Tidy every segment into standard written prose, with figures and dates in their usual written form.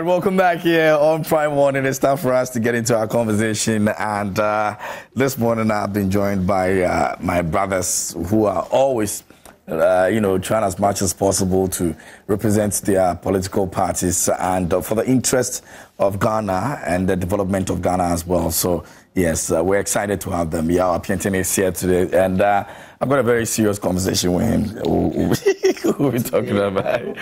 welcome back here on Prime Morning. It's time for us to get into our conversation. And this morning I've been joined by my brothers who are always, trying as much as possible to represent their political parties and for the interest of Ghana and the development of Ghana as well. So, yes, we're excited to have them. Yeah, Pientin is here today. And I've got a very serious conversation with him. We'll be talking about.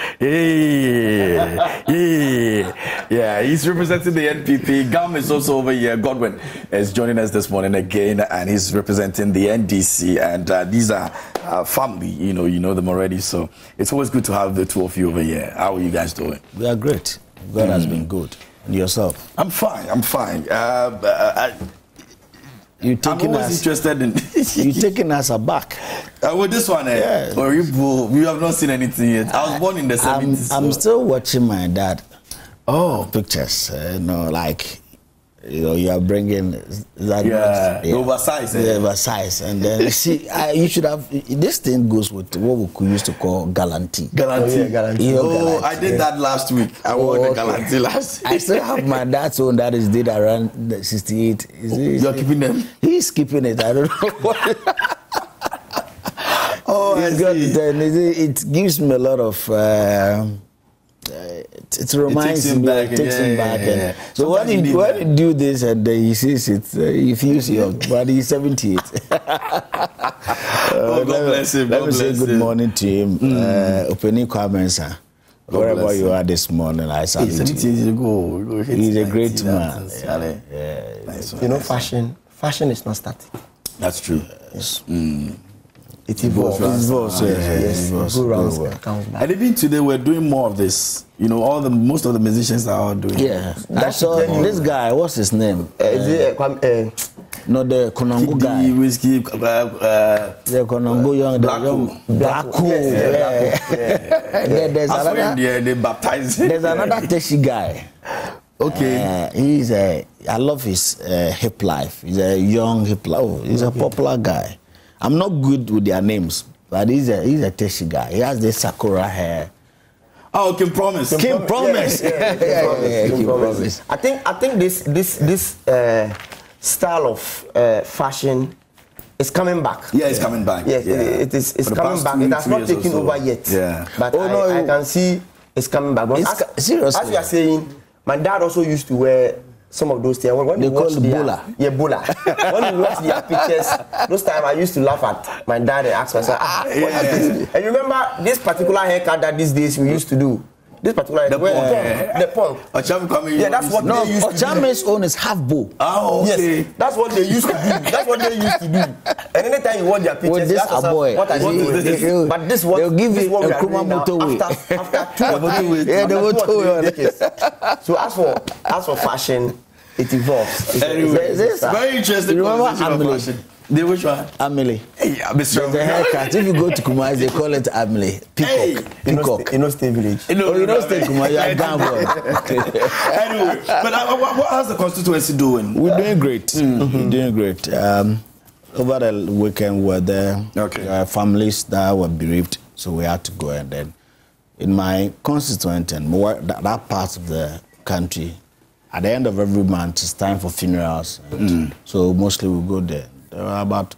Yeah, he's representing the NPP. Gam is also over here. Godwin is joining us this morning again, and he's representing the NDC. And these are family, you know them already. So it's always good to have the two of you over here. How are you guys doing? We are great. God has been good. And yourself? I'm fine. You taking I'm always interested in you taking us aback. With this one, yeah. Or you have not seen anything yet. I was born in the 70s. I'm still watching my dad. Oh, pictures. You are bringing that. The oversize. The oversize, and then see, you should have. This thing goes with what we could used to call galanty. Galanty. I did that last week. I wore the galanty last week. I still have my dad's own that is did around 68. You're keeping them? He's keeping it. I don't know what. It gives me a lot of. It reminds him back. It takes him back. Yeah. So when he do this and he sees it, he feels young, but he's 78. God bless him. Let me say good morning to him. Opening comments, wherever you are this morning, I salute you. 70 years ago, he's a great man. Nice. Fashion is not static. That's true. Yes. It evolves. And even today, we're doing more of this. Most of the musicians are all doing. Yeah, I saw this guy. What's his name? No, the Konongo guy. Whiskey. The Konongo young. Blacko. There's another. They baptized. There's another Teshi guy. Okay. I love his hip life. He's a young hip life. He's a popular guy. I'm not good with their names, but he's a Teshi guy. He has this Sakura hair. Oh, Kim Promise. Kim Promise. Kim Promise. I think this style of fashion is coming back. Yeah, it's coming back. Yes, it's coming back. It has not taken over yet. Yeah. But I can see it's coming back. Seriously. As you are saying, my dad also used to wear some of those things. When they call it bola. Yeah, bola. When you watch their pictures, those times I used to laugh at my dad and ask myself, what is this? And you remember this particular haircut that these days we used to do? This particular the punk. Yeah, that's what they used to do. Ochame's own is half bow. Oh, okay. Yes, that's what they used to do. And anytime you watch their pictures, with this you ask yourself, what is this? But this what they'll give you what a we are doing now, after 2 or 3 weeks. Yeah, the motorway. So as for fashion, it evolves. Anyway, it's very interesting. Remember Amelie? Which one? Amelie. Hey, Mr. The haircut. If you go to Kumasi, they call it Amelie. Peacock. You know State Village. You know State Kumasi. You are down boy. Anyway, but how's the constituency doing? We're doing great. We're doing great. Over the weekend, we were there. Okay. Families that were bereaved, so we had to go. And then in my constituent and more that part of the country, at the end of every month, it's time for funerals. So mostly we go there. There are about,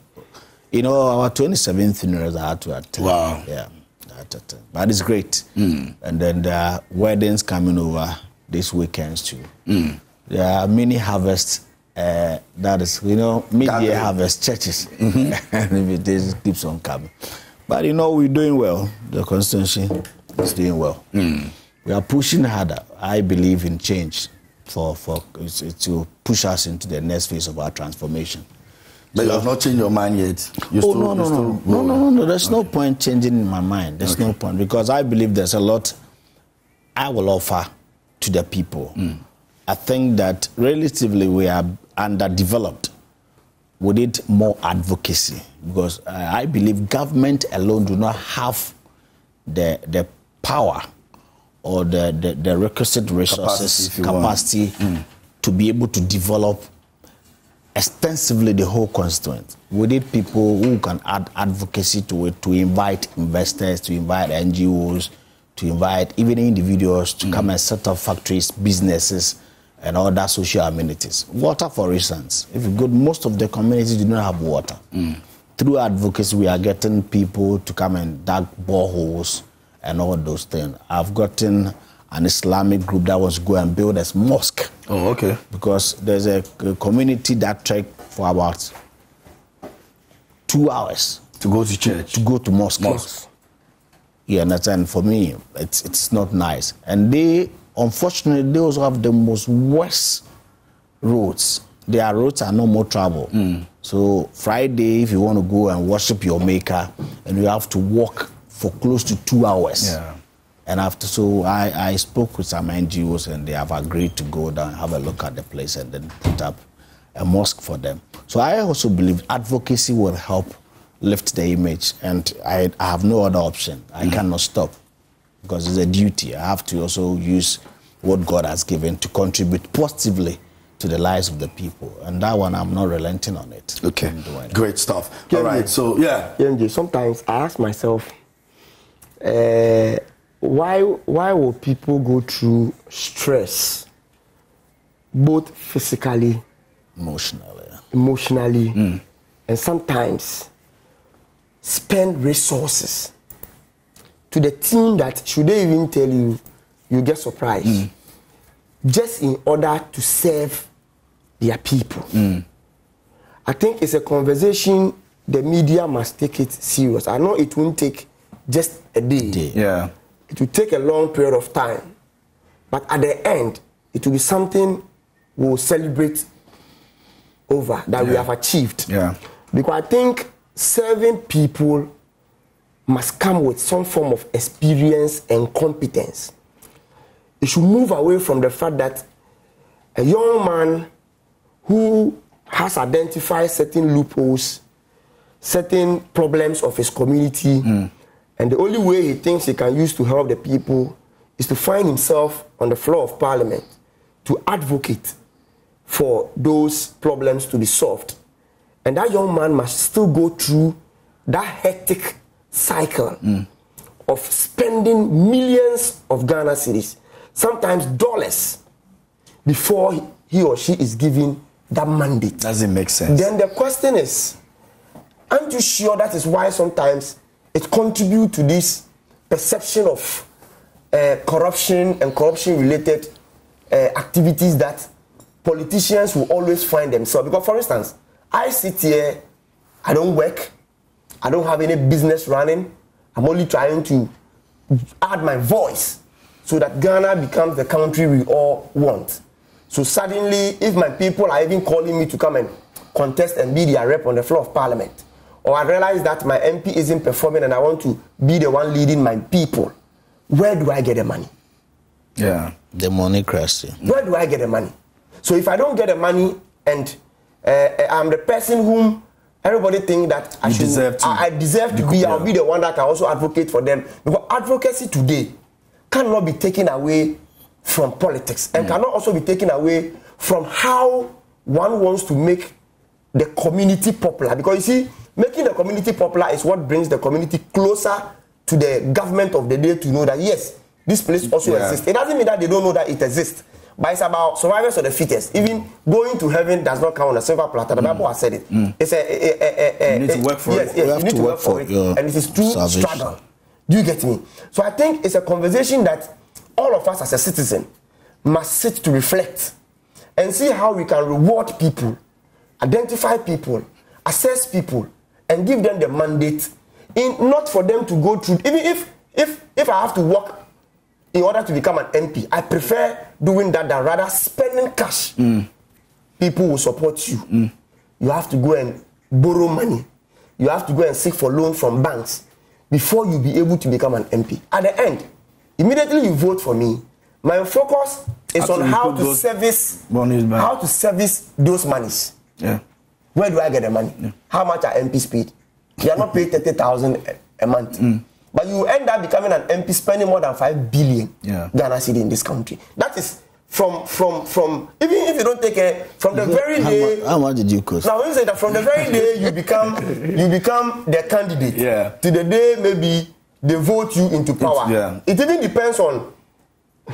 our 27 funerals I had to attend. Wow. Yeah, I had to attend. But it's great. And then there are weddings coming over these weekends too. There are mini harvests. That is, mid-year harvest churches. And it keeps on coming. But we're doing well. The constituency is doing well. We are pushing harder. I believe in change to push us into the next phase of our transformation. But you have not changed your mind yet. No. There's no point changing in my mind. There's no point, because I believe there's a lot I will offer to the people. I think that relatively we are underdeveloped. We need more advocacy, because I believe government alone do not have the power or the requisite resources, capacity to be able to develop extensively the whole constituent. We need people who can add advocacy to it, to invite investors, to invite NGOs, to invite even individuals to come and set up factories, businesses, and other social amenities. Water, for instance. If you go, most of the communities do not have water. Through advocacy, we are getting people to come and dig boreholes and all those things. I've gotten an Islamic group that wants to go and build a mosque. Oh, okay. Because there's a community that trek for about 2 hours to go to church, to go to mosque. You understand? For me, it's not nice. And they, unfortunately, they also have the most worst roads. Their roads are no more travel. So Friday, if you want to go and worship your maker, and you have to walk for close to 2 hours. Yeah. And after, so I spoke with some NGOs, and they have agreed to go down, have a look at the place, and then put up a mosque for them. So I also believe advocacy will help lift the image, and I have no other option. I cannot stop, because it's a duty. I have to also use what God has given to contribute positively to the lives of the people, and that one I'm not relenting on it. Okay, great stuff. All right, so yeah. Sometimes I ask myself, why will people go through stress, both physically, emotionally, and sometimes spend resources to the tune that, should they even tell you, you get surprised, just in order to serve their people? I think it's a conversation the media must take it serious. I know it won't take just a day. Yeah. It will take a long period of time. But at the end, it will be something we'll celebrate over that we have achieved. Yeah. Because I think serving people must come with some form of experience and competence. It should move away from the fact that a young man who has identified certain loopholes, certain problems of his community, and the only way he thinks he can use to help the people is to find himself on the floor of parliament to advocate for those problems to be solved. And that young man must still go through that hectic cycle of spending millions of Ghana cedis, sometimes dollars, before he or she is given that mandate. Doesn't make sense. Then the question is, aren't you sure that is why sometimes it contributes to this perception of corruption and corruption-related activities that politicians will always find themselves? Because, for instance, I sit here, I don't work, I don't have any business running, I'm only trying to add my voice so that Ghana becomes the country we all want. So suddenly, if my people are even calling me to come and contest and be their rep on the floor of parliament, or I realize that my MP isn't performing and I want to be the one leading my people, where do I get the money? Yeah, the money question. Where do I get the money? So if I don't get the money and I'm the person whom everybody think that I deserve to be, I'll be the one that can also advocate for them. Because advocacy today cannot be taken away from politics and cannot also be taken away from how one wants to make the community popular. Because you see, making the community popular is what brings the community closer to the government of the day to know that yes, this place also exists. It doesn't mean that they don't know that it exists, but it's about survivors of the fittest. Even going to heaven does not come on a silver platter. The Bible has said it. It's you need to work for it. Yes, you need to work for it, and it is true struggle. Do you get me? So I think it's a conversation that all of us as a citizen must sit to reflect and see how we can reward people, identify people, assess people, and give them the mandate, not for them to go through. Even if I have to work in order to become an MP, I prefer doing that than rather spending cash. People will support you. You have to go and borrow money. You have to go and seek for loans from banks before you be able to become an MP. At the end, immediately you vote for me, my focus is on how to service those monies. Yeah. Where do I get the money? Yeah. How much are MPs paid? They are not paid 30,000 a month. But you end up becoming an MP spending more than 5 billion Ghana cedi in this country. That is from even if you don't take from the very day. How much did you cost? Now when you say that from the very day you become the candidate to the day maybe they vote you into power. It even depends on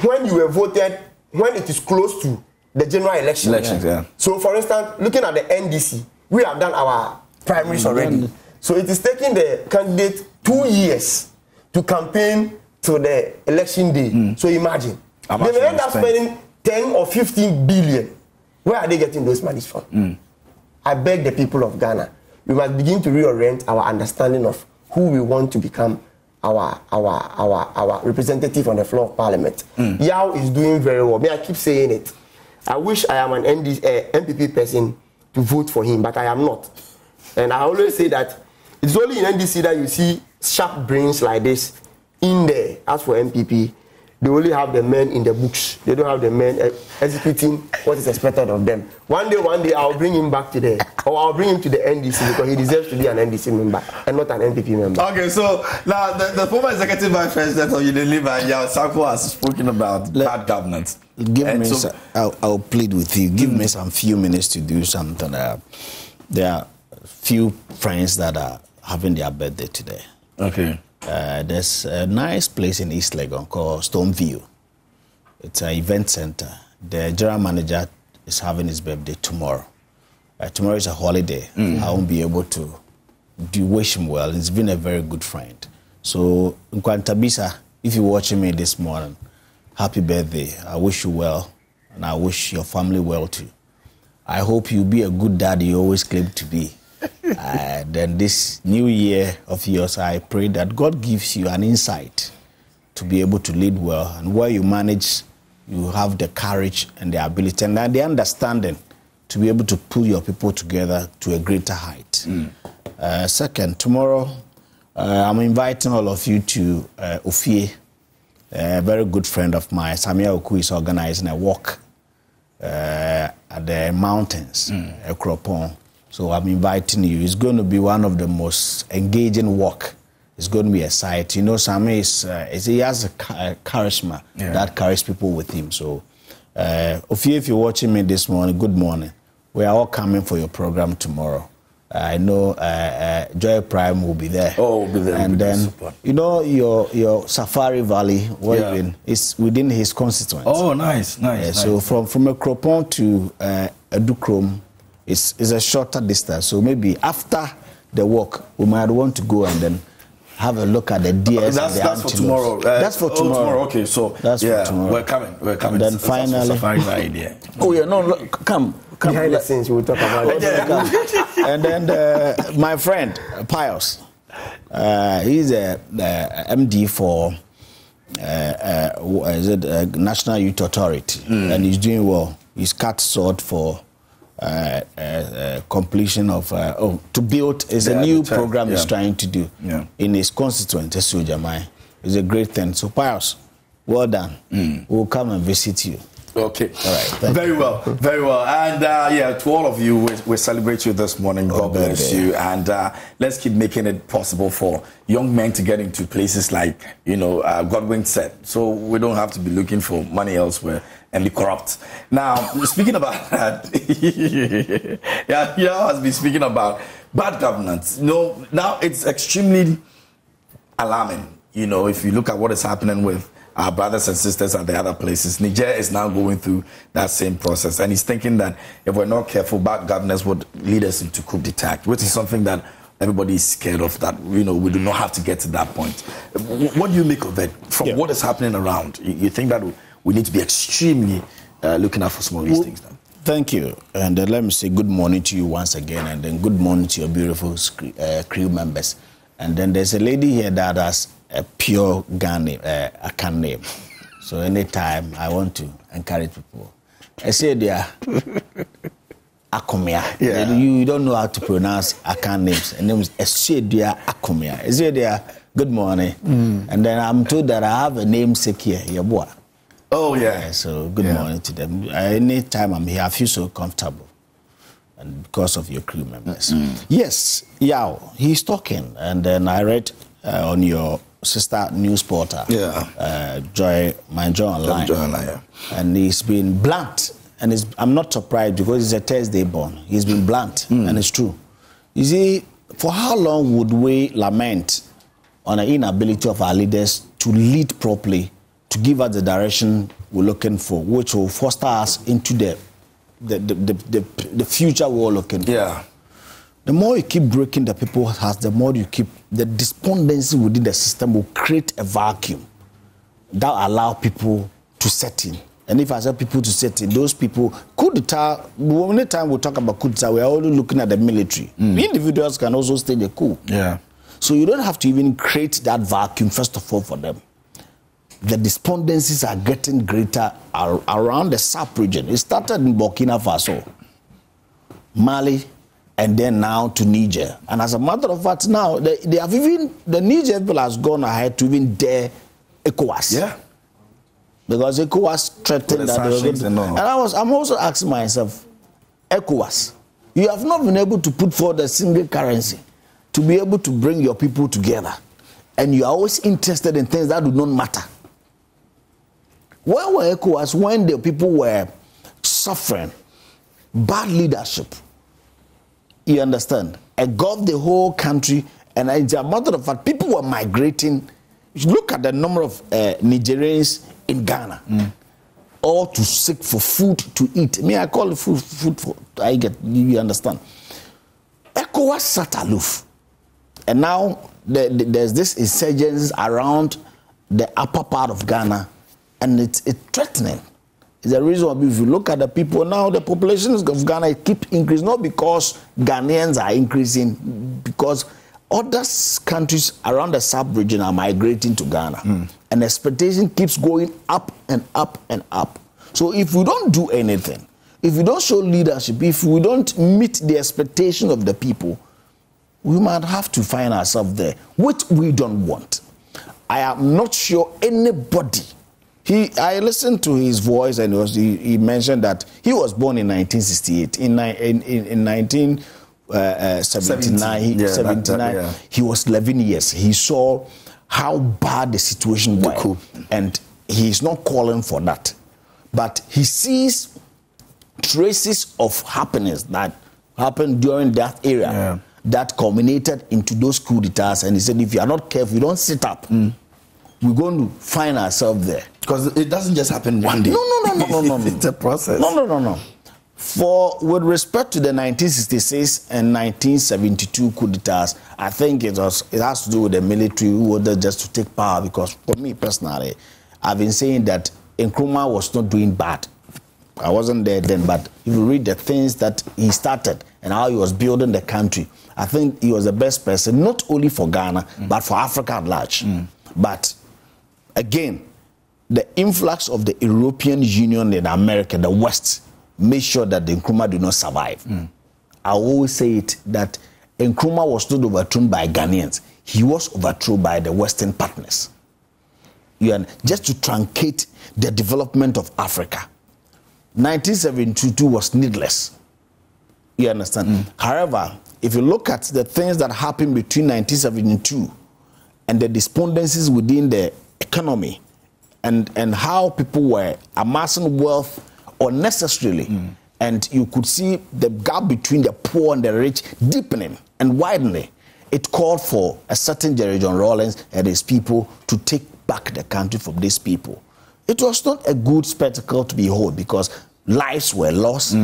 when you were voted, when it is close to the general election. So, for instance, looking at the NDC, we have done our primaries already. So it is taking the candidate 2 years to campaign to the election day. So imagine. They may end up spending 10 or 15 billion. Where are they getting those monies from? I beg the people of Ghana, we must begin to reorient our understanding of who we want to become our representative on the floor of parliament. Yao is doing very well. I keep saying it. I wish I am an NPP person to vote for him, but I am not. And I always say that it's only in NDC that you see sharp brains like this in there. As for NPP, they only have the men in the books. They don't have the men executing what is expected of them. One day, I'll bring him back to the, or I'll bring him to the NDC because he deserves to be an NDC member and not an NPP member. Okay, so now the former executive vice president of Unilever, Yao Sako, has spoken about bad governance. Give me, I'll plead with you. Give me some few minutes to do something. There are few friends that are having their birthday today. Okay. There's a nice place in East Legon called Stoneview. It's an event center. The general manager is having his birthday tomorrow. Tomorrow is a holiday. I won't be able to wish him well. He's been a very good friend. So, Nkwantabisa, if you're watching me this morning, happy birthday. I wish you well, and I wish your family well too. I hope you'll be a good daddy you always claim to be. Then this new year of yours, I pray that God gives you an insight to be able to lead well, and where you manage, you have the courage and the ability and the understanding to be able to pull your people together to a greater height. Second, tomorrow, I'm inviting all of you to Ofie. A very good friend of mine, Samia Oku, is organizing a walk at the mountains, Ekropon. So I'm inviting you. It's going to be one of the most engaging walk. It's going to be a sight. You know, Samia he has a charisma that carries people with him. So, Ofie, if you're watching me this morning, good morning. We are all coming for your program tomorrow. I know Joy Prime will be there. Oh, will be there. And then, you know, your Safari Valley, is within his constituent. Oh, nice. So from Ekropon to Adukrom, it's a shorter distance. So maybe after the walk, we might want to go and then have a look at the deers. That's for tomorrow. That's for tomorrow. Okay, so that's for tomorrow. We're coming. And then finally, come. Behind the scenes, we'll talk about it. And then my friend Pius, he's a MD for National Youth Authority, and he's doing well. He's cut short for completion of to build is a new program he's trying to do in his constituent, Esojamai. It's a great thing. So Pius, well done. We'll come and visit you. Okay. All right. Very well. And to all of you, we celebrate you this morning. God bless you. And let's keep making it possible for young men to get into places like, Godwin said. So we don't have to be looking for money elsewhere and be corrupt. Now, speaking about that, has been speaking about bad governance. Now it's extremely alarming. If you look at what is happening with our brothers and sisters at the other places, Niger is now going through that same process. And he's thinking that if we're not careful, bad governance would lead us into coup d'etat, which is something that everybody is scared of, that, we do not have to get to that point. What do you make of it from what is happening around? You think that we need to be extremely looking out for some of these things now? Thank you. And let me say good morning to you once again, and then good morning to your beautiful crew members. And then there's a lady here that has a pure Ghana Akan name. So anytime I want to encourage people, I say they are Akomia. You don't know how to pronounce Akan names. And names Eshedia Akomia. I say they are good morning. And then I'm told that I have a namesake here, Yabua. Oh yeah. So good morning to them. Anytime I'm here, I feel so comfortable. And because of your crew members. Yes, Yao, he's talking. And then I read on your sister news portal, My Joy Online. And he's been blunt. And I'm not surprised because he's a Thursday born. He's been blunt, and it's true. You see, for how long would we lament on the inability of our leaders to lead properly, to give us the direction we're looking for, which will foster us into the future we're all looking for. Yeah. The more you keep breaking the people's hearts, the more you keep the despondency within the system will create a vacuum that will allow people to set in. And if I say people to set in, those people, coup d'etat, only time we talk about coup d'etat, we are only looking at the military. Individuals can also stage a coup. Yeah. So you don't have to even create that vacuum, first of all, for them. The despondencies are getting greater around the SAP region. It started in Burkina Faso, Mali, and then now to Niger. And as a matter of fact, now they have even, the Niger people has gone ahead to even dare ECOWAS. Yeah. Because ECOWAS threatened that they were going to, and I'm also asking myself, ECOWAS, you have not been able to put forward a single currency to be able to bring your people together. And you are always interested in things that do not matter. Where were ECOWAS when the people were suffering bad leadership? You understand? Engulfed the whole country, and as a matter of fact, people were migrating. You look at the number of Nigerians in Ghana, all to seek for food to eat. I call it food for, I get, you understand? ECOWAS sat aloof, and now there's this insurgence around the upper part of Ghana, and it's threatening. It's the reason why if you look at the people now, the populations of Ghana keep increasing, not because Ghanaians are increasing, because other countries around the sub-region are migrating to Ghana. And the expectation keeps going up and up and up. So if we don't do anything, if we don't show leadership, if we don't meet the expectation of the people, we might have to find ourselves there, which we don't want. I am not sure anybody. I listened to his voice, and he mentioned that he was born in 1968. In 1979, he was 11 years. He saw how bad the situation was, and he's not calling for that. But he sees traces of happiness that happened during that era that culminated into those coup d'etats. And he said, if you are not careful, you don't sit up, we're going to find ourselves there. Because it doesn't just happen one day. No. It's a process. No. With respect to the 1966 and 1972 coup d'etats, I think it has to do with the military who wanted just to take power. Because for me personally, I've been saying that Nkrumah was not doing bad. I wasn't there then, but if you read the things that he started and how he was building the country, I think he was the best person, not only for Ghana, but for Africa at large. But again, the influx of the European Union in America, the West, made sure that the Nkrumah did not survive. I always say it, that Nkrumah was not overthrown by Ghanaians. He was overthrown by the Western partners. Just to truncate the development of Africa. 1972 was needless. You understand? However, if you look at the things that happened between 1972 and the despondencies within the economy, and how people were amassing wealth unnecessarily, and you could see the gap between the poor and the rich deepening and widening, it called for a certain Jerry John Rawlings and his people to take back the country from these people. It was not a good spectacle to behold, because lives were lost,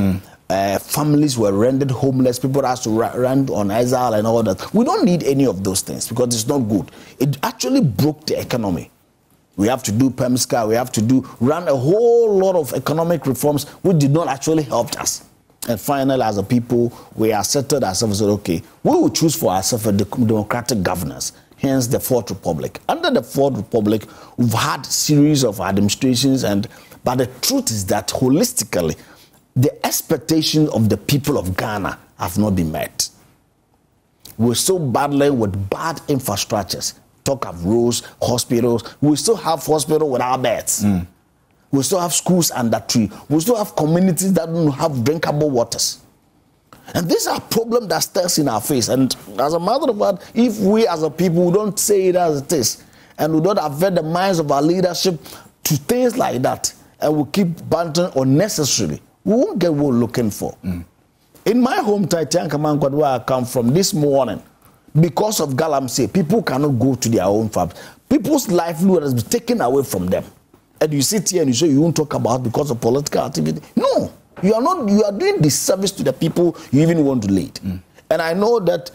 families were rendered homeless, people had to run on exile and all that. We don't need any of those things, because it's not good. It actually broke the economy. We have to do PEMSCA, we have to run a whole lot of economic reforms which did not actually help us. And finally, as a people, we accepted ourselves and said, okay, we will choose for ourselves a democratic governance, hence the Fourth Republic. Under the Fourth Republic, we've had a series of administrations, but the truth is that holistically, the expectations of the people of Ghana have not been met. We're still battling with bad infrastructures. Talk of roads, hospitals. We still have hospitals without beds. We still have schools under tree. We still have communities that don't have drinkable waters. And these are problems that stares in our face. And as a matter of fact, if we as a people don't say it as it is, and we don't affect the minds of our leadership to things like that, and we keep bantering unnecessarily, we won't get what we're looking for. In my hometown, where I come from, this morning, because of galamsey, people cannot go to their own farms. People's livelihood has been taken away from them. And you sit here and you say you won't talk about because of political activity. No, you are not. You are doing disservice to the people you even want to lead. And I know that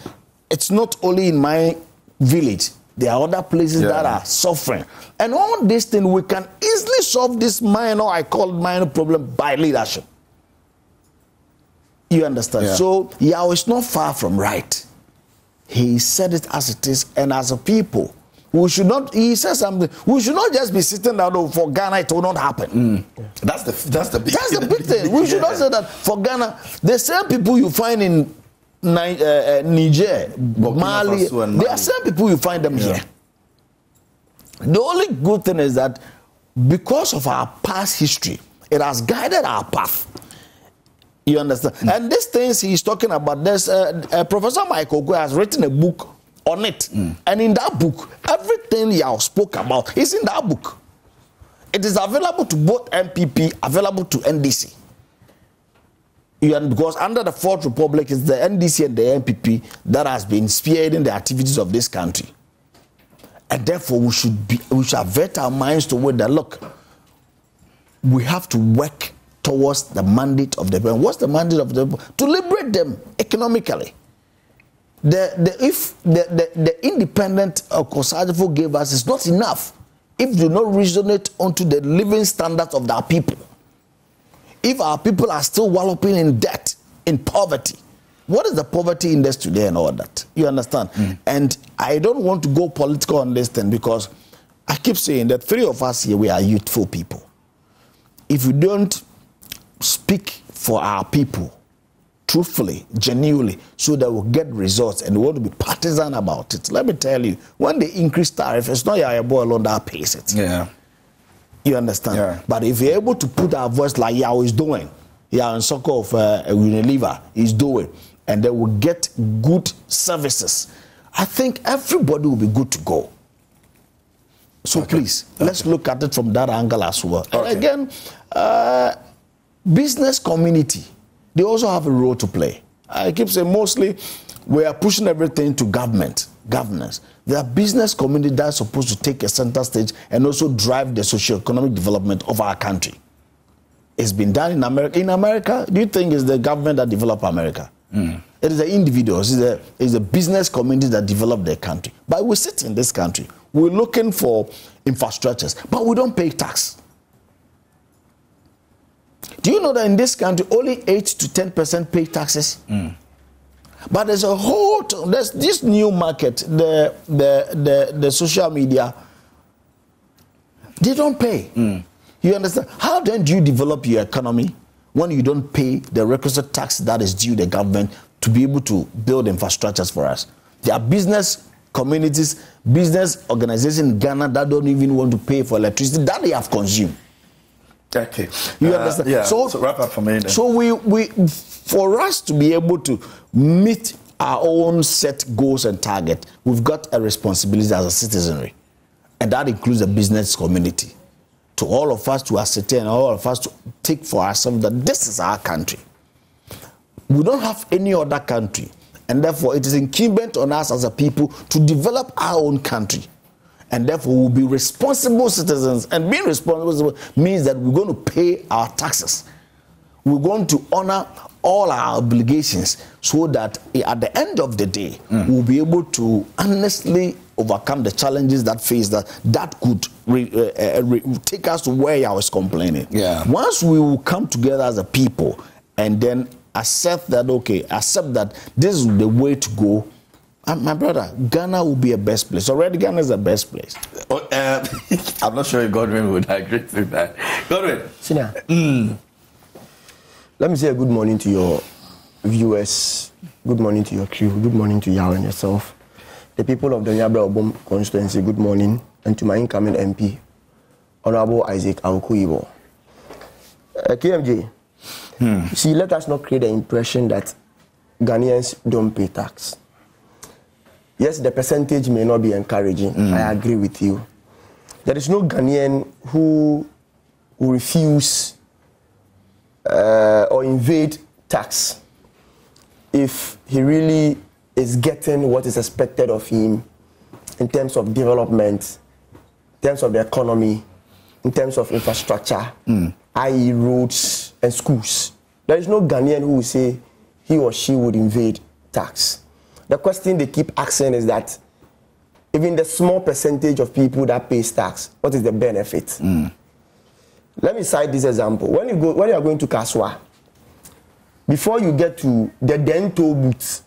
it's not only in my village. There are other places that are suffering. And all these things, we can easily solve this minor, I call it minor problem, by leadership. You understand? Yeah. So Yao is not far from right. He said it as it is, and as a people, we should not. He says something. We should not just be sitting down for Ghana. It will not happen. That's the big thing. We should not say that for Ghana. The same people you find in Niger, Mali, they are same people you find them here. The only good thing is that because of our past history, it has guided our path. You understand? And these things he's talking about, there's Professor Michael Go has written a book on it. And in that book, everything Yao spoke about is in that book. It is available to both NPP, available to NDC. Because under the Fourth Republic, it's the NDC and the NPP that has been spearheading the activities of this country. And therefore, we should avert our minds toward that. Look, we have to work towards the mandate of the people. What's the mandate of the people? To liberate them economically. If the independent Akufo-Addo gave us is not enough if we do not resonate onto the living standards of our people. If our people are still wallowing in debt, in poverty, what is the poverty index today and all that? You understand? And I don't want to go political on this thing because I keep saying that three of us here, we are youthful people. If we don't speak for our people truthfully, genuinely, so that we'll get results and we want to be partisan about it, let me tell you, when they increase tariff, it's not your boy alone that pays it. Yeah. You understand? Yeah. But if you're able to put our voice like Yao is doing, Yao and Soko of Unilever is doing, and they will get good services, I think everybody will be good to go. So please, let's look at it from that angle as well. And again, business community, they also have a role to play. I keep saying mostly we are pushing everything to governance. There are business community that are supposed to take a center stage and also drive the socio-economic development of our country. It's been done in America. In America, do you think it's the government that developed America? It is the individuals, it's the business community that develop their country. But we sit in this country, we're looking for infrastructures, but we don't pay tax. Do you know that in this country, only 8 to 10% pay taxes? But there's a whole, there's this new market, the social media, they don't pay. You understand? How then do you develop your economy when you don't pay the requisite tax that is due the government to be able to build infrastructures for us? There are business communities, business organizations in Ghana that don't even want to pay for electricity that they have consumed. Okay. You understand? Yeah. So wrap up for me then. So we for us to be able to meet our own set goals and target, we've got a responsibility as a citizenry. And that includes the business community. To all of us to ascertain, all of us to take for ourselves that this is our country. We don't have any other country. And therefore, it is incumbent on us as a people to develop our own country. And therefore, we'll be responsible citizens. And being responsible means that we're going to pay our taxes. We're going to honor all our obligations so that at the end of the day, we'll be able to honestly overcome the challenges that face that could take us to where I was complaining. Yeah. Once we will come together as a people and then accept that, accept that this is the way to go, my brother, Ghana will be a best place. Already Ghana is the best place. I'm not sure if Godwin would agree with that. Godwin. Sina, let me say a good morning to your viewers, good morning to your crew, good morning to Yao and yourself. The people of the Nyabra Obom constituency, good morning, and to my incoming MP, Honorable Isaac Akufo-Addo. KMJ, see, let us not create the impression that Ghanaians don't pay tax. Yes, the percentage may not be encouraging. I agree with you. There is no Ghanaian who refuse or evade tax if he really is getting what is expected of him in terms of development, in terms of the economy, in terms of infrastructure, i.e. roads and schools. There is no Ghanaian who will say he or she would invade tax. The question they keep asking is that even the small percentage of people that pays tax, what is the benefit? Let me cite this example. When you are going to Kaswa, before you get to the dental booths,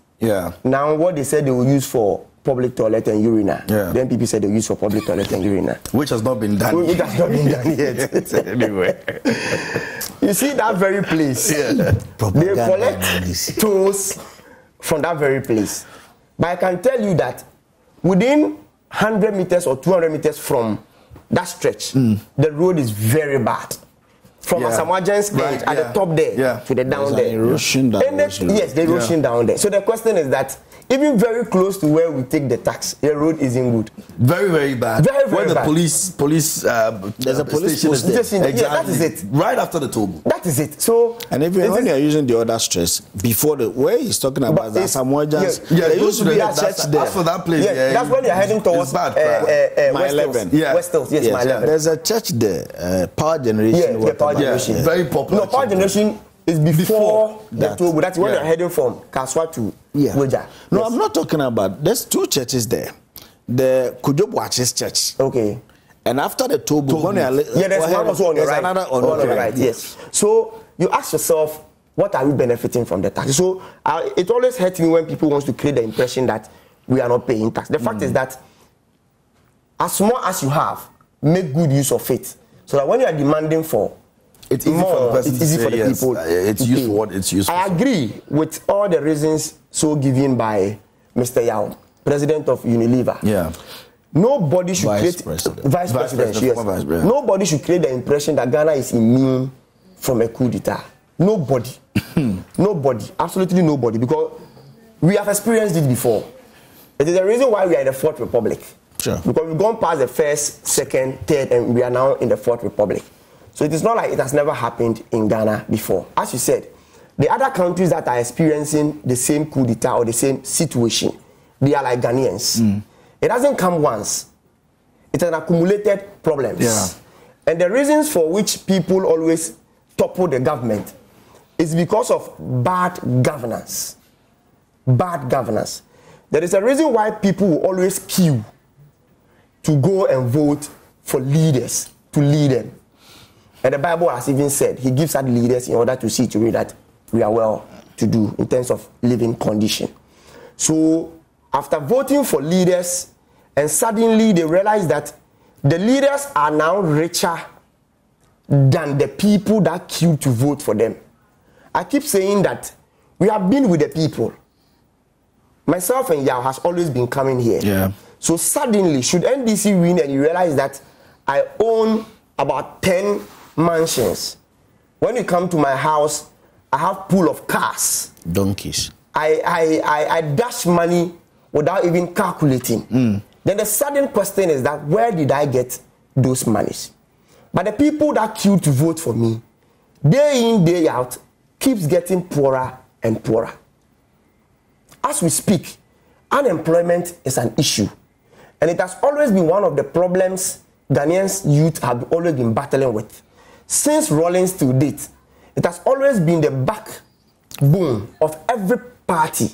now what they said they will use for public toilet and urinal. The NPP said they will use for public toilet and urinal. Which has not been done. Which has not been done yet. Anyway. You see that very place. They collect tolls from that very place. But I can tell you that within 100 meters or 200 meters from that stretch, the road is very bad. From Asamoah's edge at the top there to the down there. Erosion down there. Yes, the erosion down there. So the question is that even very close to where we take the tax, the road isn't good. Very, very bad. Very, very where bad. The police there's a police station. Exactly. Yeah, that is it. Right after the toll booth. That is it. So and even when you're using the other stress, before the where he's talking about the Asamoah's, there used to be a church there. As for that place, that's when you're heading towards my 11. West Hills, yes, my 11. There's a church there, Power Generation. Power Generation. Very popular. No, Power Generation is before the toll booth. That's when you're heading from Kaswa to Weja. No, I'm not talking about. There's two churches there. The Kujobwachi's church. Okay. And after the toll booth, there's one also on the right. Another on the right. Yes. So you ask yourself, what are we benefiting from the tax? So it always hurts me when people want to create the impression that we are not paying tax. The fact is that as more as you have, make good use of it. So that when you are demanding for it's easy more, for the, it's easy for the people. It's used for what it's used for. I agree with all the reasons so given by Mr. Yao, president of Unilever. Nobody should Vice President, yes. Nobody should create the impression that Ghana is immune from a coup d'etat. Nobody. Nobody. Absolutely nobody. Because we have experienced it before. It is the reason why we are in the Fourth Republic. Sure. Because we've gone past the first, second, third, and we are now in the Fourth Republic. So it is not like it has never happened in Ghana before. As you said, the other countries that are experiencing the same coup d'etat or the same situation, they are like Ghanaians. It doesn't come once. It's an accumulated problems. And the reasons for which people always topple the government is because of bad governance. Bad governance. There is a reason why people will always queue to go and vote for leaders to lead them. And the Bible has even said he gives us leaders in order to see to it that we are well to do in terms of living condition. So after voting for leaders, and suddenly they realize that the leaders are now richer than the people that queued to vote for them. I keep saying that we have been with the people. Myself and Yao has always been coming here. So suddenly, should NDC win and you realize that I own about 10 mansions, when you come to my house, I have pool of cars. Donkeys. I dash money without even calculating. Then the sudden question is that where did I get those monies? But the people that queued to vote for me, day in, day out, keeps getting poorer and poorer. As we speak, unemployment is an issue. And it has always been one of the problems Ghanaians youth have always been battling with. Since Rawlings to date, it has always been the backbone of every party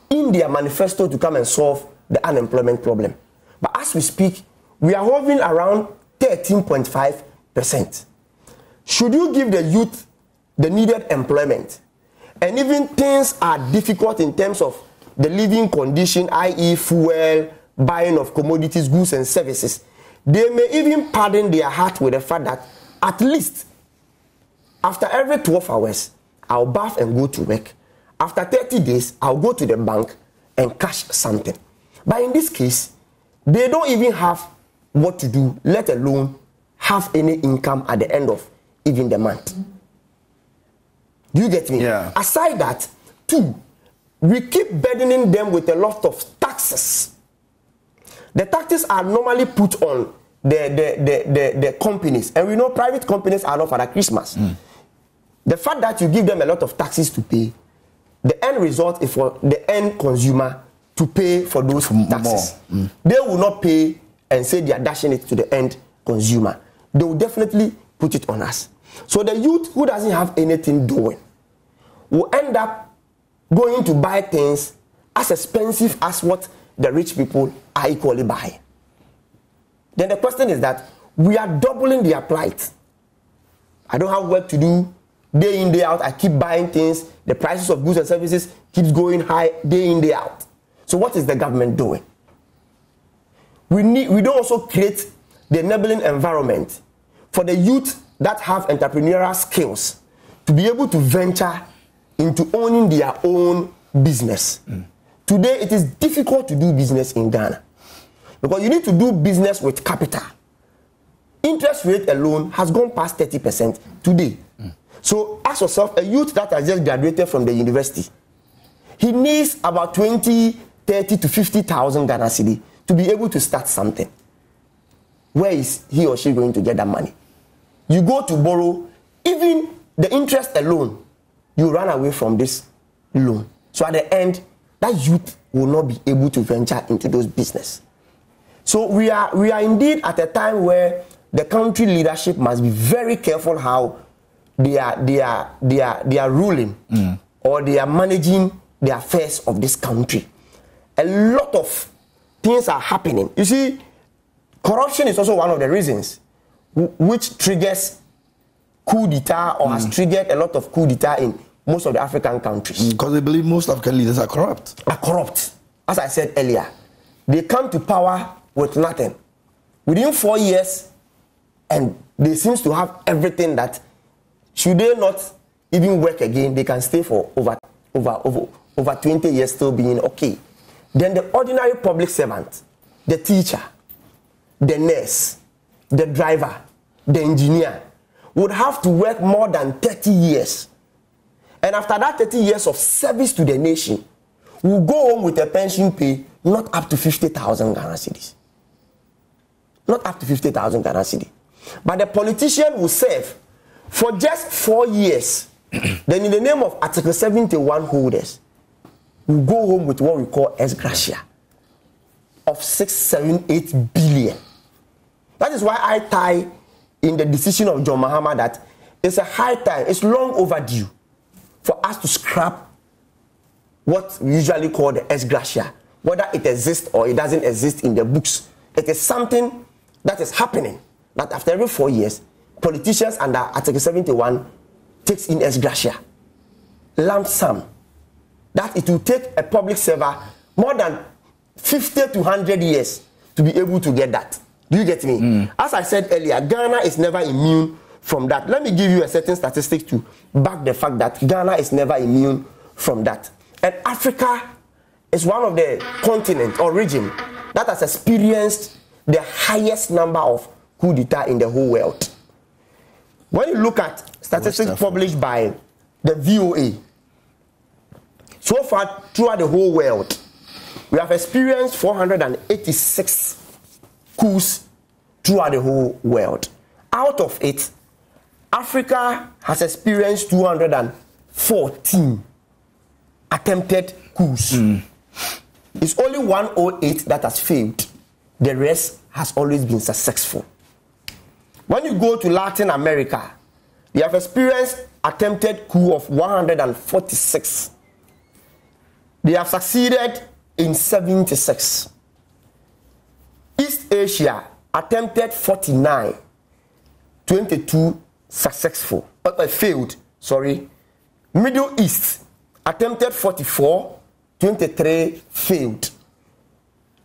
in their manifesto to come and solve the unemployment problem. But as we speak, we are hovering around 13.5%. Should you give the youth the needed employment, and even things are difficult in terms of the living condition, i.e. fuel, buying of commodities, goods and services, they may even pardon their heart with the fact that at least after every 12 hours, I'll bath and go to work. After 30 days, I'll go to the bank and cash something. But in this case, they don't even have what to do, let alone have any income at the end of even the month. Do you get me? Aside that, two, we keep burdening them with a lot of taxes. The taxes are normally put on the companies, and we know private companies are not for that Christmas. The fact that you give them a lot of taxes to pay, the end result is for the end consumer to pay for those taxes. They will not pay and say they are dashing it to the end consumer. They will definitely put it on us. So the youth who doesn't have anything doing will end up going to buy things as expensive as what the rich people are equally buying. Then the question is that we are doubling their plight. I don't have work to do. Day in, day out, I keep buying things. The prices of goods and services keeps going high day in, day out. So what is the government doing? We don't also create the enabling environment for the youth that have entrepreneurial skills to be able to venture into owning their own business. Today, it is difficult to do business in Ghana because you need to do business with capital. Interest rate alone has gone past 30% today. So ask yourself, a youth that has just graduated from the university, he needs about 20, 30 to 50,000 Ghana cedi to be able to start something. Where is he or she going to get that money? You go to borrow, even the interest alone, you run away from this loan. So at the end, that youth will not be able to venture into those business. So we are indeed at a time where the country leadership must be very careful how they are ruling or they are managing the affairs of this country. A lot of things are happening. You see, corruption is also one of the reasons which triggers coup d'etat or has triggered a lot of coup d'etat in most of the African countries. Because they believe most African leaders are corrupt. As I said earlier, they come to power with nothing. Within 4 years, and they seem to have everything that, should they not even work again, they can stay for over 20 years still being okay. Then the ordinary public servant, the teacher, the nurse, the driver, the engineer, would have to work more than 30 years. And after that 30 years of service to the nation, will go home with a pension pay not up to 50,000 Ghana cedis. Not up to 50,000 Ghana cedis. But the politician will serve for just 4 years. Then in the name of Article 71 holders, will go home with what we call ex gratia of 6, 7, 8 billion. That is why I tie in the decision of John Mahama that it's a high time, it's long overdue for us to scrap what we usually call the ex gratia, whether it exists or it doesn't exist in the books. It is something that is happening, that after every 4 years, politicians under Article 71 takes in ex gratia, lump sum, that it will take a public server more than 50 to 100 years to be able to get that. Do you get me? As I said earlier, Ghana is never immune from that. Let me give you a certain statistic to back the fact that Ghana is never immune from that. And Africa is one of the continents or region that has experienced the highest number of coup d'etat in the whole world. When you look at statistics published by the VOA, so far throughout the whole world, we have experienced 486 coups throughout the whole world. Out of it, Africa has experienced 214 attempted coups. It's only 108 that has failed. The rest has always been successful. When you go to Latin America, they have experienced attempted coup of 146. They have succeeded in 76. East Asia attempted 49, 22 successful, failed, sorry. Middle East attempted 44, 23 failed.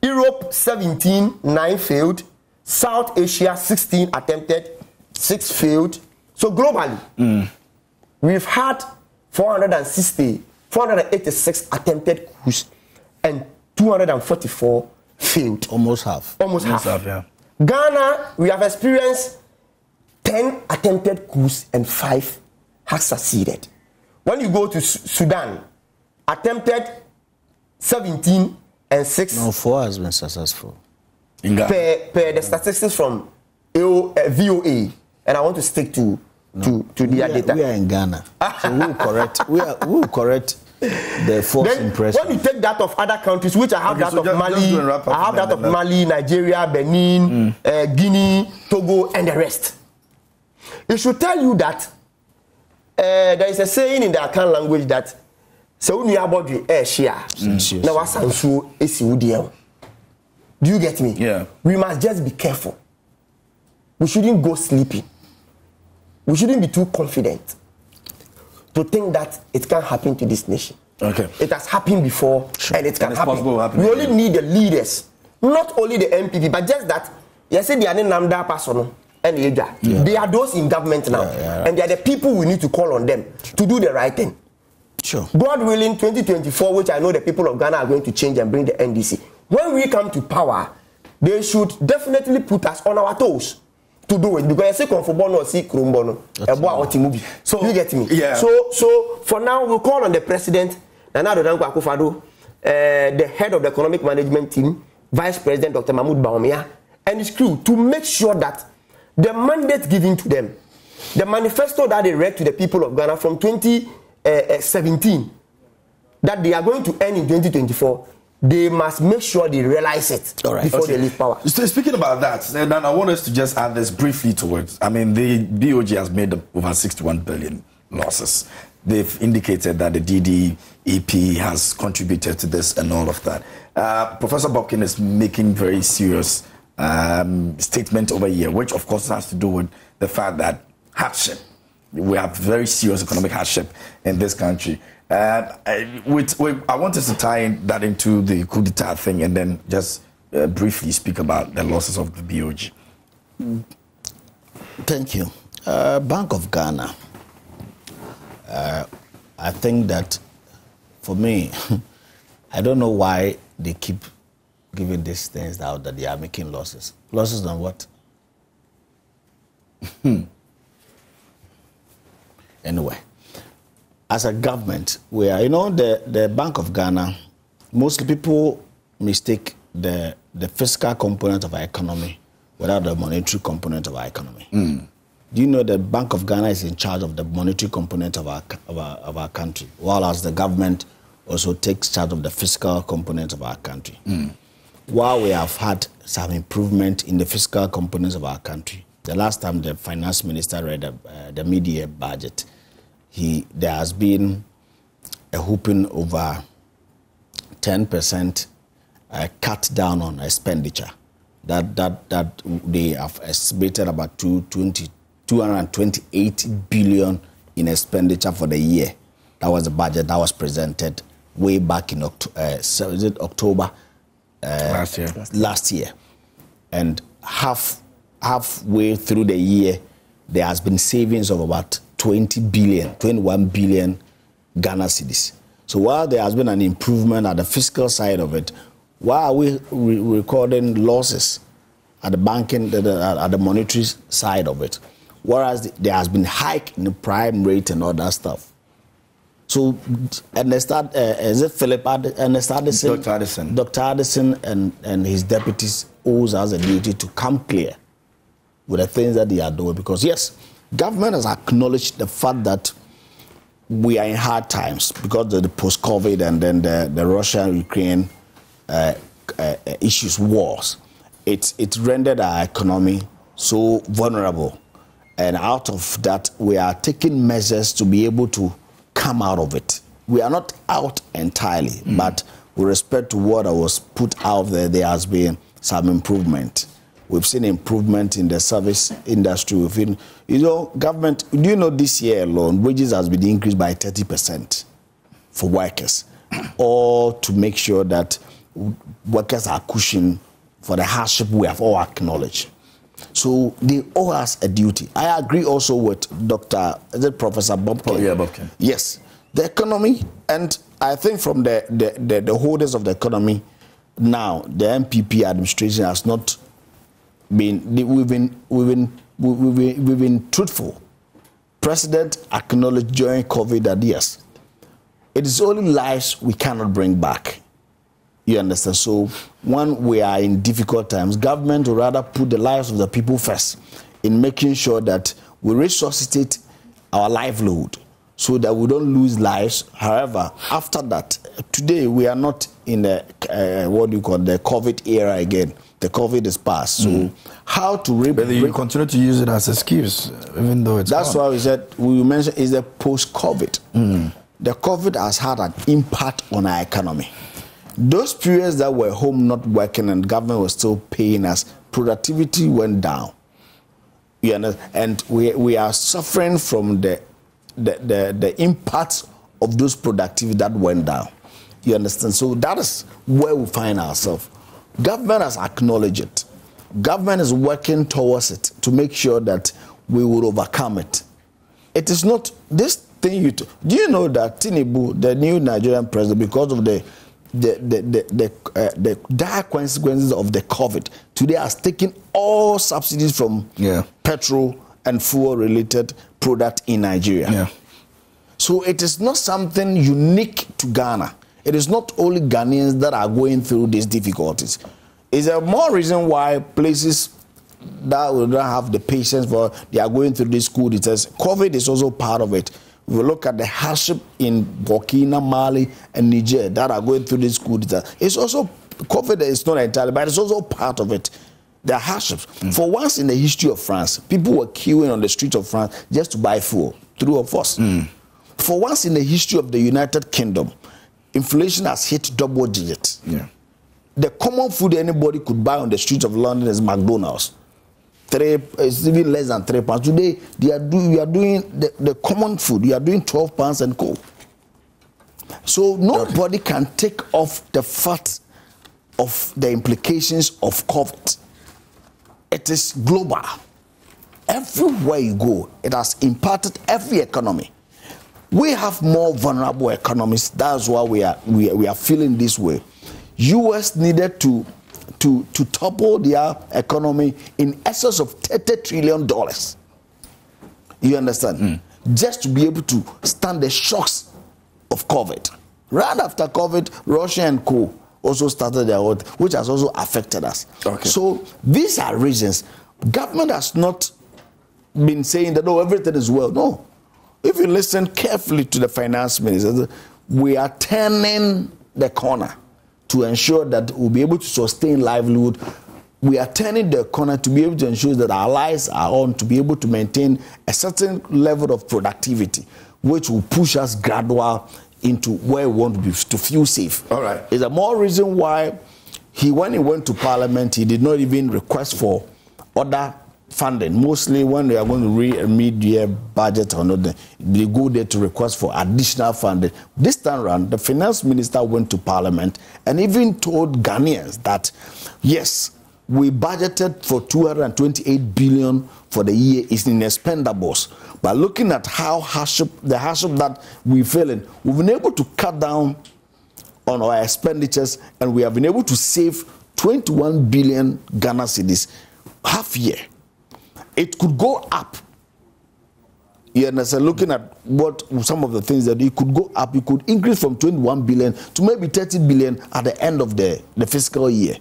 Europe 17, 9 failed. South Asia 16 attempted, 6 failed. So globally, we've had 486 attempted coups and 244 failed. Almost half. Almost half. Yeah. Ghana, we have experienced 10 attempted coups and 5 have succeeded. When you go to Sudan, attempted 17 and 6. No, 4 has been successful. Per the statistics from VOA, and I want to stick to their data. We are in Ghana, so we'll correct. We will correct The false impression. When you take that of other countries, which I have that of Mali, I have that of Mali, Nigeria, Benin, Guinea, Togo, and the rest. It should tell you that there is a saying in the Akan language that so when you are about share, now do you get me? Yeah. We must just be careful. We shouldn't go sleeping. We shouldn't be too confident to think that it can happen to this nation. Okay. It has happened before, and it can happen. We only need the leaders, not only the NPP, but just that. You say they are Namda person and they are those in government now, and they are the people we need to call on them to do the right thing. Sure. God willing, 2024, which I know the people of Ghana are going to change and bring the NDC. When we come to power, they should definitely put us on our toes to do it, because I say Konfobono or see Krumbono, so you get me? Yeah. So for now, we'll call on the president, Akufo-Addo, the head of the economic management team, Vice President Dr. Mahmoud Bawumia, and his crew to make sure that the mandate given to them, the manifesto that they read to the people of Ghana from 2017, that they are going to end in 2024, they must make sure they realize it before they leave power. So speaking about that, then I want us to just add this briefly to it. I mean, the BOG has made over 61 billion losses. They've indicated that the DDEP has contributed to this and all of that. Professor Bobkin is making very serious statement over here, which of course has to do with the fact that hardship. We have very serious economic hardship in this country. I want us to tie that into the coup d'etat thing and then just briefly speak about the losses of the BOG. Thank you. Bank of Ghana. I think that for me, I don't know why they keep giving these things out that they are making losses. Losses on what? Anyway, as a government, we are, the Bank of Ghana, most people mistake the fiscal component of our economy without the monetary component of our economy. Do you know the Bank of Ghana is in charge of the monetary component of our country, while as the government also takes charge of the fiscal component of our country? While we have had some improvement in the fiscal components of our country, the last time the finance minister read the mid-year budget, there has been a whooping over 10% cut down on expenditure. That they have estimated about 228 billion in expenditure for the year. That was the budget that was presented way back in October last year. And halfway through the year, there has been savings of about 21 billion Ghana cedis. So while there has been an improvement at the fiscal side of it, why are we recording losses at the banking, at the monetary side of it? Whereas there has been hike in the prime rate and all that stuff. So, and they start, is it Philip Addison? Dr. Addison. Dr. Addison and his deputies owes us a duty to come clear with the things that they are doing. Because yes, government has acknowledged the fact that we are in hard times because of the post-COVID and then the Russia-Ukraine issues, wars. It rendered our economy so vulnerable. And out of that, we are taking measures to be able to come out of it. We are not out entirely, but with respect to what was put out there has been some improvement. We've seen improvement in the service industry. We've seen, government, do you know this year alone, wages has been increased by 30% for workers, all to make sure that workers are cushioned for the hardship we have all acknowledged. So they owe us a duty. I agree also with Professor Bobkin. Oh, yeah, Bobkin. Yes, the economy, and I think from the holders of the economy now, the NPP administration has not been. We've been truthful. President acknowledged during COVID that yes, it is only lives we cannot bring back. You understand? So when we are in difficult times, government would rather put the lives of the people first in making sure that we resuscitate our livelihood so that we don't lose lives. However, after that, today we are not in the the COVID era again. The COVID is past. So how to but you continue to use it as an excuse, even though it's that's gone. why we said we mentioned is the post-COVID. The COVID has had an impact on our economy. Those periods that were home not working and government was still paying us, productivity went down. You understand? And we are suffering from the impact of those productivity that went down. You understand? So that is where we find ourselves. Government has acknowledged it. Government is working towards it to make sure that we will overcome it. It is not this thing. Do you know that Tinubu, the new Nigerian president, because of the dire consequences of the COVID, today has taken all subsidies from petrol and fuel-related product in Nigeria. Yeah. So it is not something unique to Ghana. It is not only Ghanaians that are going through these difficulties. Is there more reason why places that will not have the patience for they are going through this coup d'etat? COVID is also part of it. We look at the hardship in Burkina, Mali, and Niger that are going through this coup d'etat. It's also COVID is not entirely, but it's also part of it. There are hardships. For once in the history of France, people were queuing on the streets of France just to buy fuel, true or false. For once in the history of the United Kingdom, inflation has hit double digits. Yeah. The common food anybody could buy on the streets of London is McDonald's. It's even less than £3. Today, you are doing the common food. You are doing £12 and co. So nobody can take off the fact of the implications of COVID. It is global. Everywhere you go, it has impacted every economy. We have more vulnerable economies. That's why we are feeling this way. U.S. needed to topple their economy in excess of $30 trillion. You understand? Just to be able to stand the shocks of COVID. Right after COVID, Russia and co. also started their work, which has also affected us. Okay. So these are reasons. Government has not been saying that, oh, everything is well. No. If you listen carefully to the finance minister, we are turning the corner to ensure that we'll be able to sustain livelihood. We are turning the corner to be able to ensure that our lives are on, to be able to maintain a certain level of productivity, which will push us gradual into where we want to be, to feel safe. All right. Is there more reason why when he went to Parliament, he did not even request for other funding. Mostly when they are going to read a mid-year budget or not, they go there to request for additional funding. This time around, the finance minister went to Parliament and even told Ghanaians that, yes, we budgeted for 228 billion for the year is in expendables. But looking at how the hardship that we're feeling, we've been able to cut down on our expenditures and we have been able to save 21 billion Ghana cedis half year. It could go up. You understand? Looking at what some of the things that it could go up, it could increase from 21 billion to maybe 30 billion at the end of the fiscal year,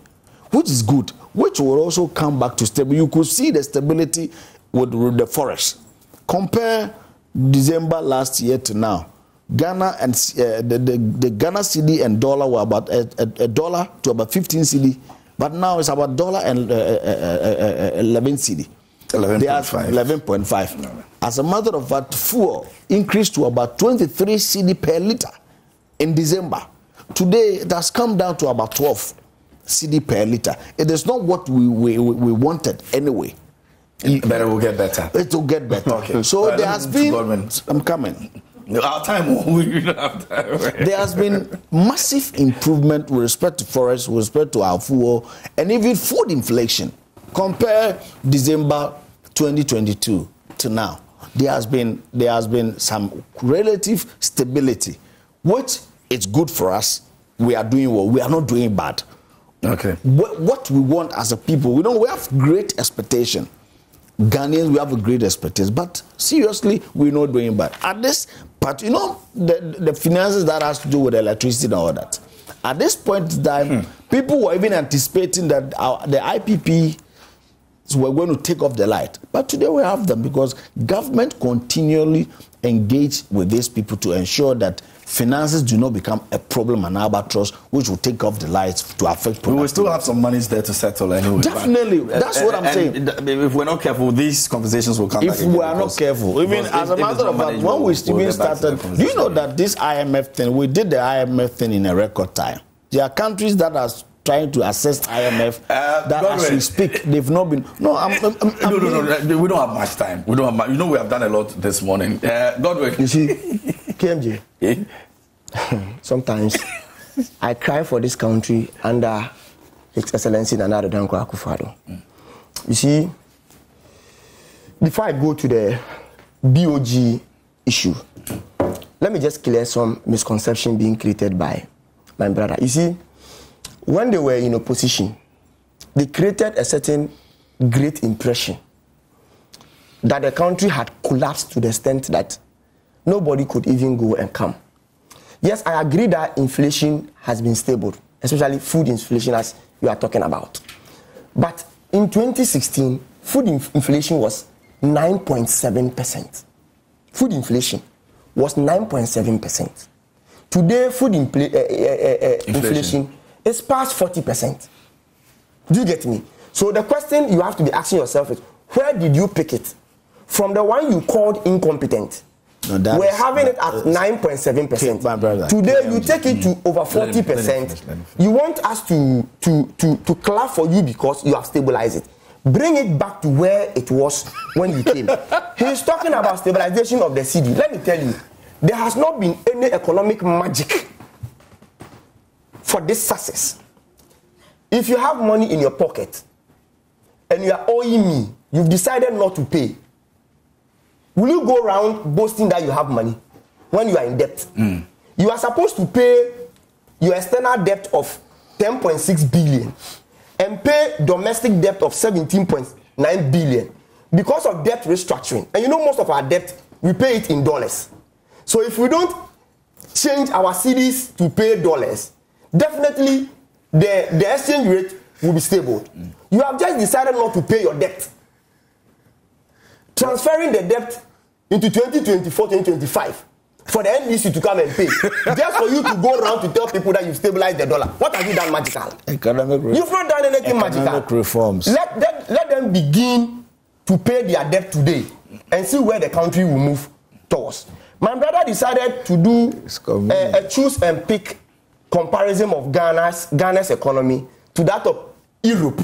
which is good, which will also come back to stable. You could see the stability with the forest. Compare December last year to now. Ghana and the Ghana cedi and dollar were about a dollar to about 15 cedi, but now it's about dollar and 11 cedi. 11.5. 11.5. As a matter of fact, fuel increased to about 23 cedi per liter in December. Today, it has come down to about 12 cedi per liter. It is not what we wanted anyway. But it will get better. It will get better. Okay. So there has been... I'm coming. Our time, we don't have time. There has been massive improvement with respect to forest, with respect to our fuel, and even food inflation. Compare December 2022 to now. There has been some relative stability, which is good for us. We are doing well. We are not doing bad. Okay. What we want as a people, we have great expectation. Ghanaians, we have a great expectation, but seriously, we're not doing bad. At this part, the finances that has to do with electricity and all that. At this point in time, people were even anticipating that the IPP were going to take off the light. But today we have them because government continually engage with these people to ensure that finances do not become a problem and albatross, which will take off the lights to affect productivity. We will still have some monies there to settle anyway. Definitely. That's what I'm saying. If we're not careful, these conversations will come back. If we are not careful. Even as a matter of fact, when we even started, do you know that this IMF thing, we did the IMF thing in a record time. There are countries that are trying to assess IMF that as we speak, they've not been. No, no, we don't have much time. We don't have much. You know, we have done a lot this morning. Godwin. You see, KMJ, sometimes I cry for this country under His Excellency Nana Addo Akufo-Addo. You see, before I go to the BOG issue, let me just clear some misconception being created by my brother. You see, when they were in opposition, they created a certain great impression that the country had collapsed to the extent that nobody could even go and come. Yes, I agree that inflation has been stable, especially food inflation as you are talking about. But in 2016, food inflation was 9.7%. Food inflation was 9.7%. Today, food inflation is past 40%. Do you get me? So the question you have to be asking yourself is, where did you pick it? From the one you called incompetent. No, we're having it at 9.7%. Today, you take it to over 40%. You want us to clap for you because you have stabilized it. Bring it back to where it was when you came. He's talking about stabilization of the cedi. Let me tell you, there has not been any economic magic for this success. If you have money in your pocket and you are owing me, you've decided not to pay, will you go around boasting that you have money when you are in debt? You are supposed to pay your external debt of 10.6 billion and pay domestic debt of 17.9 billion because of debt restructuring. And you know, most of our debt, we pay it in dollars. So if we don't change our cedis to pay dollars, definitely the exchange rate will be stable. You have just decided not to pay your debt. Transferring the debt into 2024, 2025 for the NPP to come and pay. Just for you to go around to tell people that you've stabilized the dollar. What have you done magical? You've not done anything magical. Reforms. Let them begin to pay their debt today and see where the country will move towards. My brother decided to do a choose and pick comparison of Ghana's economy to that of Europe.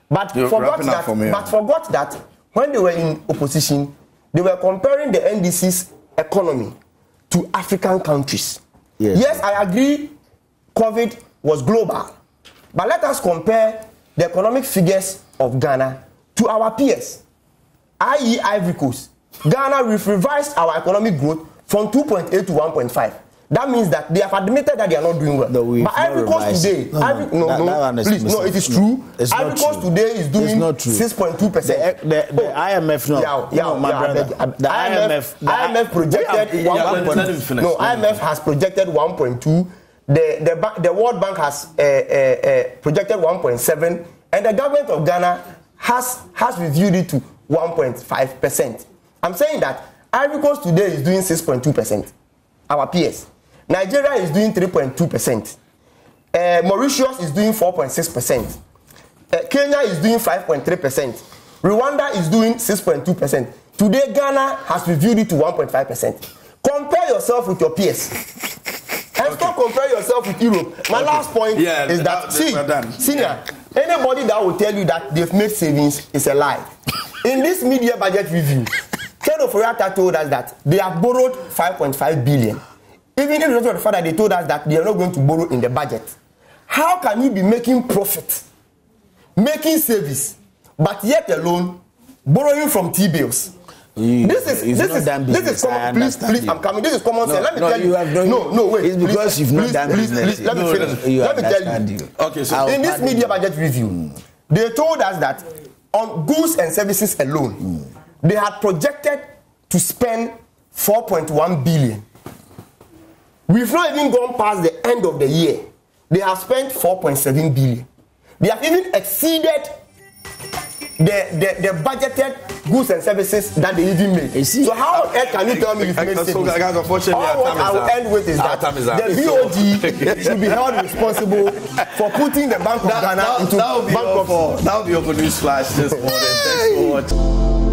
But forgot that when they were in opposition, they were comparing the NDC's economy to African countries. Yes, I agree COVID was global. But let us compare the economic figures of Ghana to our peers, i.e. Ivory Coast. Ghana, we've revised our economic growth from 2.8 to 1.5. That means that they have admitted that they are not doing well. No, but Ivory Coast today, it is true. Ivory Coast today is doing 6.2%. The IMF, the IMF projected 1.2. No, IMF has projected 1.2. The World Bank has projected 1.7, and the government of Ghana has reviewed it to 1.5%. I'm saying that Ivory Coast today is doing 6.2%. Our peers. Nigeria is doing 3.2%. Mauritius is doing 4.6%. Kenya is doing 5.3%. Rwanda is doing 6.2%. Today, Ghana has reviewed it to 1.5%. Compare yourself with your peers. And stop compare yourself with Europe. My last point is that, senior, anybody that will tell you that they've made savings is a lie. In this mid-year budget review, Ken Oforiatta told us that they have borrowed 5.5 billion. Even if the fact that they told us that they are not going to borrow in the budget. How can you be making profit, making service, but yet alone borrowing from T-bills? This is common. Please, I'm coming. This is common sense. Let me tell you. Wait. It's because you've not done business. Let me finish. Let me tell you. Okay, so in this media budget review, they told us that on goods and services alone, they had projected to spend 4.1 billion. We've not even gone past the end of the year. They have spent 4.7 billion. They have even exceeded the budgeted goods and services that they even make. So how on earth can you tell me if you made savings? Unfortunately, all what I will end with is that the BOD should be held responsible for putting the Bank of Ghana into Bank of... That will be your news flash this morning. Thanks for watching.